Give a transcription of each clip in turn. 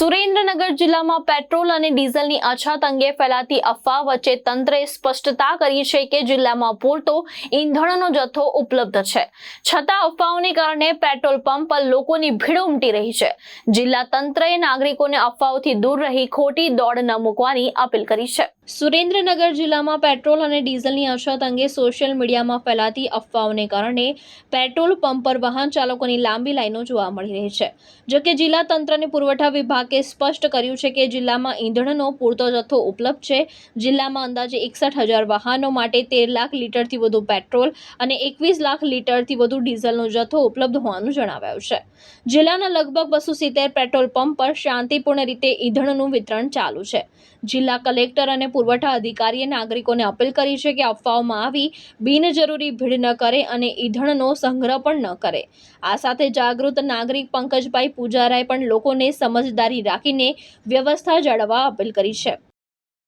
સુરેન્દ્રનગર જિલ્લામાં પેટ્રોલ અને ડીઝલની અછત અંગે ફેલાતી અફવા વચ્ચે તંત્રએ સ્પષ્ટતા કરી છે કે જિલ્લામાં પૂરતો ઈંધણનો જથ્થો ઉપલબ્ધ છે, છતાં અફવાઓને કારણે પેટ્રોલ પંપ પર લોકોની ભીડ ઉમટી રહી છે। જિલ્લા તંત્રએ નાગરિકોને અફવાઓથી દૂર રહી ખોટી દોડ ન મૂકવાની અપીલ કરી છે। સુરેન્દ્રનગર જિલ્લામાં પેટ્રોલ અને ડીઝલની અછત અંગે સોશિયલ મીડિયામાં ફેલાતી અફવાઓને કારણે પેટ્રોલ પંપ પર વાહન ચાલકોની લાંબી લાઈનો જોવા મળી રહી છે। જો કે જિલ્લા તંત્રની પુરવઠા વિભાગે સ્પષ્ટ કર્યું છે કે જિલ્લામાં ઈંધણનો પૂરતો જથ્થો ઉપલબ્ધ છે। જિલ્લામાં અંદાજે 61,000 વાહનો માટે 13 લાખ લીટરથી વધુ પેટ્રોલ અને 21 લાખ લીટરથી વધુ ડીઝલનો જથ્થો ઉપલબ્ધ હોવાનું જણાવાયું છે। જિલ્લાના લગભગ 270 પેટ્રોલ પંપ પર શાંતિપૂર્ણ રીતે ઈંધણનું વિતરણ ચાલુ છે। જિલ્લા કલેક્ટર અને પુરવઠા અધિકારીએ નાગરિકોને અપીલ કરી છે કે અફવાઓમાં આવી બિનજરૂરી ભીડ ન કરે અને ઈંધણનો સંગ્રહ પણ ન કરે। આ સાથે જાગૃત નાગરિક પંકજભાઈ પૂજારાએ પણ લોકોને સમજદારી રાખીને વ્યવસ્થા જાળવવા અપીલ કરી છે।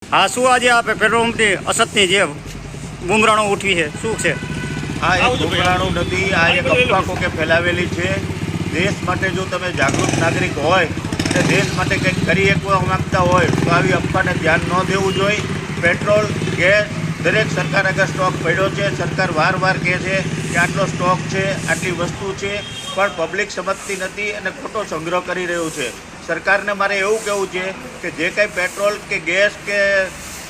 હા, શું આજે આ પેટ્રોલ પંપની અછતની જે બુમરાણો ઉઠવી છે, શું છે? આ એક બુમરાણું નથી, આ એક અફવા કે ફેલાવેલી છે। દેશ માટે જો તમે જાગૃત નાગરિક હોય અને દેશ માટે કંઈક કરી શકવા માંગતા હોય તો આવી અફવાને ધ્યાન ન દેવું જોઈએ। પેટ્રોલ, ગેસ દરેક સરકાર આગળ સ્ટોક પડ્યો છે। સરકાર વારવાર કહે છે કે આટલો સ્ટોક છે, આટલી વસ્તુ છે, પણ પબ્લિક સમજતી નથી અને ખોટો સંગ્રહ કરી રહ્યું છે। સરકારને મારે એવું કહેવું છે કે જે કાંઈ પેટ્રોલ કે ગેસ કે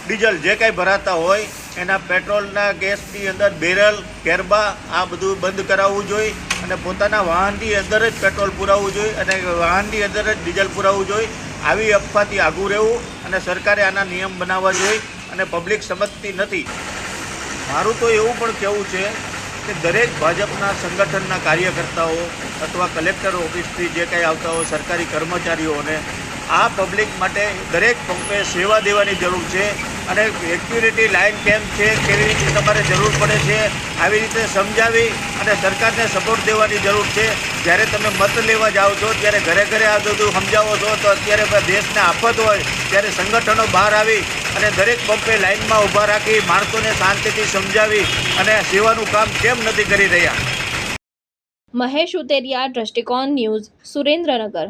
ડીઝલ જે કાંઈ ભરાતા હોય એના પેટ્રોલના ગેસની અંદર બેરલ, કેરબા આ બધું બંધ કરાવવું જોઈએ અને પોતાના વાહનની અંદર જ પેટ્રોલ પુરાવવું જોઈએ અને વાહનની અંદર જ ડીઝલ પુરાવવું જોઈએ। આવી અફવાથી આઘું રહેવું અને સરકારે આના નિયમ બનાવવા જોઈએ અને પબ્લિક સમજતી નથી। મારું તો એવું પણ કહેવું છે કે દરેક ભાજપના સંગઠનના કાર્યકર્તાઓ અથવા કલેક્ટર ઓફિસથી જે કંઈ આવતા હોય સરકારી કર્મચારીઓને આ પબ્લિક માટે દરેક પંપે સેવા દેવાની જરૂર છે અને એક્યુરેટી લાઇન કેમ છે, કેવી રીતે તમારે જરૂર પડે છે, આવી રીતે સમજાવી અને સરકારને સપોર્ટ દેવાની જરૂર છે। જ્યારે તમે મત લેવા જાઓ છો ત્યારે ઘરે ઘરે આ બધું સમજાવો છો તો અત્યારે દેશને આફત હોય ત્યારે સંગઠનો બહાર આવી અને દરેક પંપે લાઇનમાં ઊભા રાખી માણસોને શાંતિથી સમજાવી અને સેવાનું કામ કેમ નથી કરી રહ્યા। મહેશ ઉતેરિયા, દ્રષ્ટિકોણ ન્યૂઝ, સુરેન્દ્રનગર।